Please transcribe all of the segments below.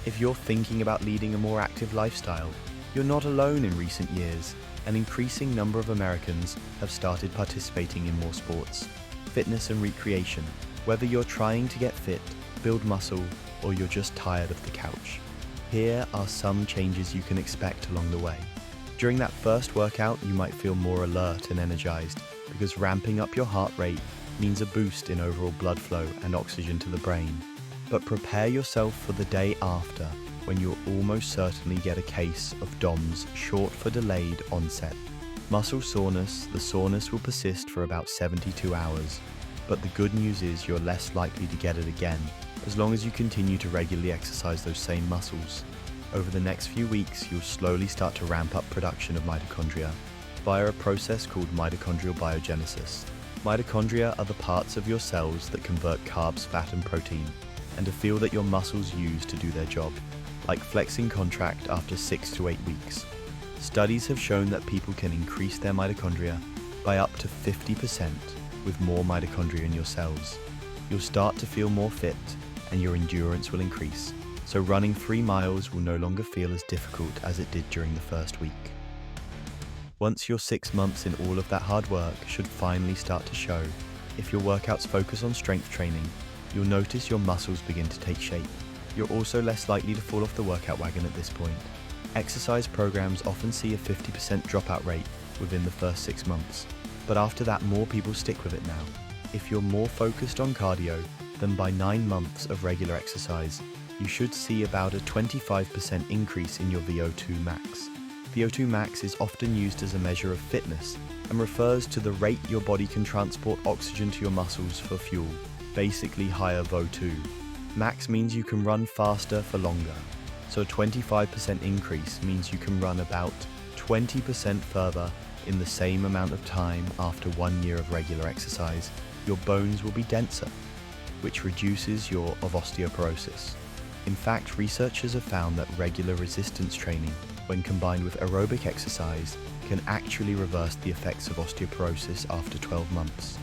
If you're thinking about leading a more active lifestyle, you're not alone. In recent years, an increasing number of Americans have started participating in more sports, fitness and recreation. Whether you're trying to get fit, build muscle, or you're just tired of the couch, here are some changes you can expect along the way. During that first workout, you might feel more alert and energized because ramping up your heart rate means a boost in overall blood flow and oxygen to the brain. But prepare yourself for the day after, when you'll almost certainly get a case of DOMS, short for delayed onset muscle soreness. The soreness will persist for about 72 hours, but the good news is you're less likely to get it again as long as you continue to regularly exercise those same muscles. Over the next few weeks, you'll slowly start to ramp up production of mitochondria via a process called mitochondrial biogenesis. Mitochondria are the parts of your cells that convert carbs, fat, and protein, and a fuel that your muscles use to do their job, like flexing contract after 6 to 8 weeks. Studies have shown that people can increase their mitochondria by up to 50% with more mitochondria in your cells. You'll start to feel more fit and your endurance will increase, so running 3 miles will no longer feel as difficult as it did during the first week. Once you're 6 months in, all of that hard work should finally start to show. If your workouts focus on strength training, you'll notice your muscles begin to take shape. You're also less likely to fall off the workout wagon at this point. Exercise programs often see a 50% dropout rate within the first 6 months, but after that, more people stick with it now. If you're more focused on cardio, then by 9 months of regular exercise, you should see about a 25% increase in your VO2 max. VO2 max is often used as a measure of fitness and refers to the rate your body can transport oxygen to your muscles for fuel, basically higher VO2. Max means you can run faster for longer, so a 25% increase means you can run about 20% further in the same amount of time. After 1 year of regular exercise, your bones will be denser, which reduces your of osteoporosis. In fact, researchers have found that regular resistance training, when combined with aerobic exercise, can actually reverse the effects of osteoporosis after 12 months.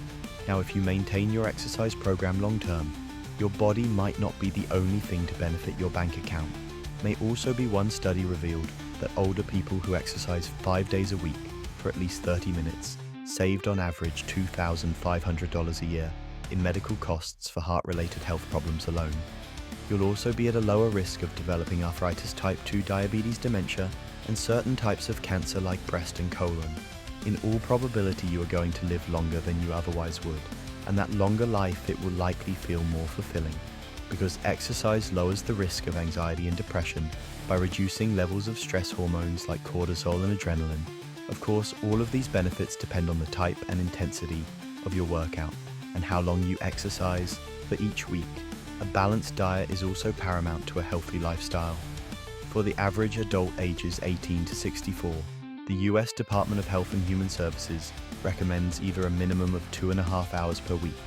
Now, if you maintain your exercise program long term, your body might not be the only thing to benefit your bank account. May also be. One study revealed that older people who exercise 5 days a week for at least 30 minutes saved on average $2,500 a year in medical costs for heart-related health problems alone. You'll also be at a lower risk of developing arthritis type 2, diabetes, dementia, and certain types of cancer like breast and colon. In all probability, you are going to live longer than you otherwise would, and that longer life, it will likely feel more fulfilling, because exercise lowers the risk of anxiety and depression by reducing levels of stress hormones like cortisol and adrenaline. Of course, all of these benefits depend on the type and intensity of your workout and how long you exercise for each week. A balanced diet is also paramount to a healthy lifestyle. For the average adult ages 18 to 64, the US Department of Health and Human Services recommends either a minimum of 2.5 hours per week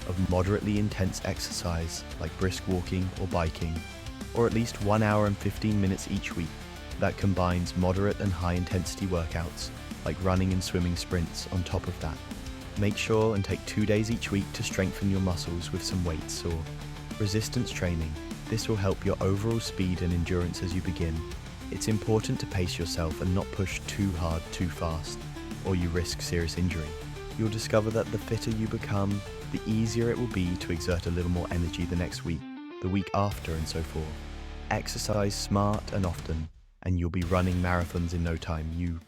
of moderately intense exercise like brisk walking or biking, or at least 1 hour and 15 minutes each week that combines moderate and high intensity workouts like running and swimming sprints on top of that. Make sure and take 2 days each week to strengthen your muscles with some weights or resistance training. This will help your overall speed and endurance as you begin. It's important to pace yourself and not push too hard too fast, or you risk serious injury. You'll discover that the fitter you become, the easier it will be to exert a little more energy the next week, the week after, and so forth. Exercise smart and often, and you'll be running marathons in no time. You